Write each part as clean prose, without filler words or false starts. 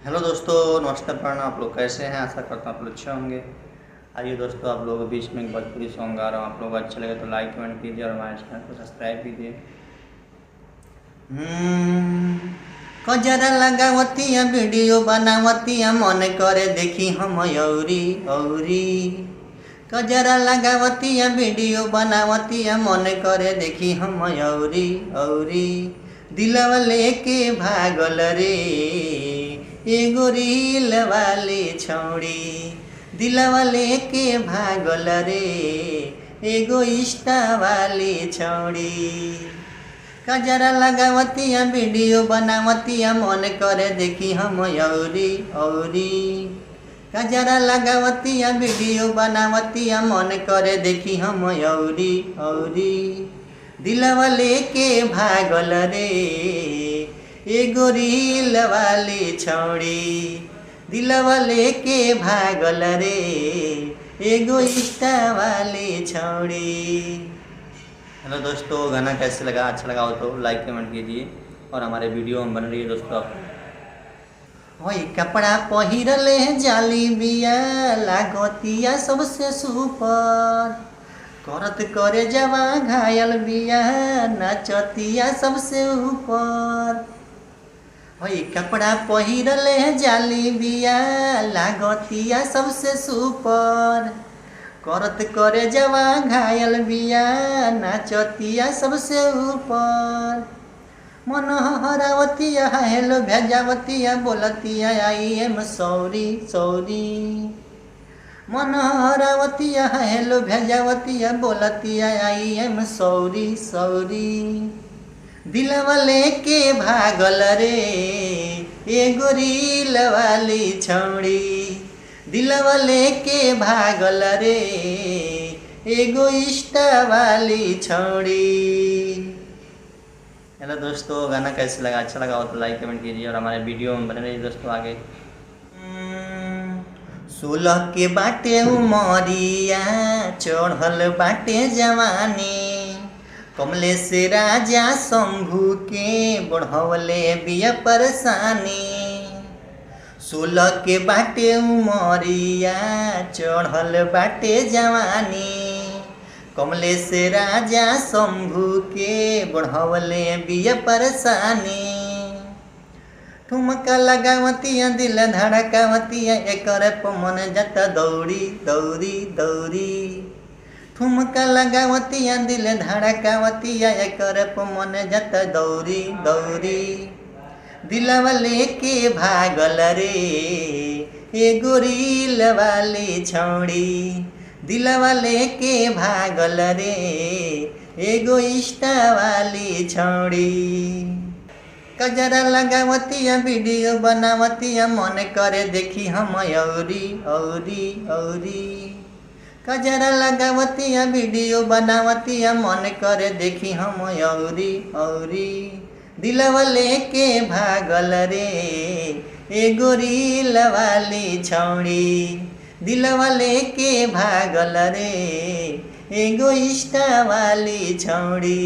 Hello दोस्तों, नमस्कार प्रणाम। आप लोग कैसे हैं? आशा करता हूँ आप लोग अच्छे होंगे। आइए दोस्तों, आप लोगों के बीच में एक भोजपुरी सॉन्ग गा रहा हूँ। आप लोगों को अच्छा लगे तो लाइक कमेंट कीजिए और हमारे चैनल को सब्सक्राइब कीजिए। कजरा लगावतिया वीडियो बनावतिया मन करे देखी हम औरी औरी। कजरा लगावतिया वीडियो बनावतिया मन करे देखी हम औरी औरी। दिलवा लेके भागल रे एगो रील वाली छौड़ी। दिलवा लेके भागल रे एगो इंस्टा वाली छौड़ी। कजरा लगावतिया वीडियो बनावतिया मन करे देखी हम औरी औरी। कजरा लगावतिया वीडियो बनावतिया मन करे देखी हम औरी औरी। दिलवा लेके भागल रे एगो रील वाली छौड़ी। दिलवा लेके भागल रे एगो इंस्टा वाली छौड़ी। हेलो दोस्तों, गाना कैसे लगा? अच्छा लगा हो तो लाइक कमेंट कीजिए और हमारे वीडियो में बन रही है दोस्तों। आप वही कपड़ा पहिरले जाली बिया लागतिया सबसे सुपर। करत करे जवा घायल बिया नचतिया सबसे ऊपर। वही कपड़ा पहिरले जाली बिया लागतिया सबसे सुपर। करत करे जवा घायल बिया नाचतिया सबसे ऊपर। मन हरावतिया हेलो भेजावतिया बोलतिया आई एम सॉरी सॉरी। मन हरावतिया हेलो भेजावतिया बोलतिया आई एम सॉरी सॉरी। दिलवा लेके भागल रे एगो रील वाली छौड़ी। दिलवा लेके भागल रे एगो इंस्टा वाली छौड़ी। हेलो दोस्तों, गाना कैसे लगा? अच्छा लगा हो तो लाइक कमेंट कीजिए और हमारे वीडियो में बने रहिए दोस्तों आगे। 16 के बाटे उमरिया चढ़ल बाटे जवानी। कमलेश राजा शंभू के बढ़वले बिया परेशानी। 16 के बाटे उमरिया चढ़ल बाटे जवानी। कमलेश राजा शंभू के बढ़वले बिया परेशानी। ठुमका लगावतिया दिल धड़कावतिया एकर मन जत दौड़ी दौड़ी दौड़ी। ठुमका लगावतिया दिल धड़कावतिया एकर मन जत दौड़ी दौड़ी। दिलवा लेके भागल रे एगो रील वाली छौड़ी। दिलवा लेके भागल रे एगो इंस्टा वाली छौड़ी। कजरा लगावतिया वीडियो बनावतिया मन करे देखी हम औरी औरी औरी। कजरा लगावतिया वीडियो बनावतिया मन करे देखी हम औरी औरी। दिलवा लेके भागल रे एगो रील वाली छौड़ी। दिलवा लेके भागल रे एगो इंस्टा वाली छौड़ी।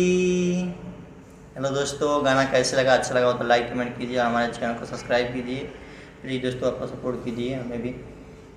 हेलो दोस्तों, गाना कैसे लगा? अच्छा लगा हो तो लाइक कमेंट कीजिए और हमारे चैनल को सब्सक्राइब कीजिए। प्लीज़ दोस्तों, आपका सपोर्ट कीजिए हमें भी।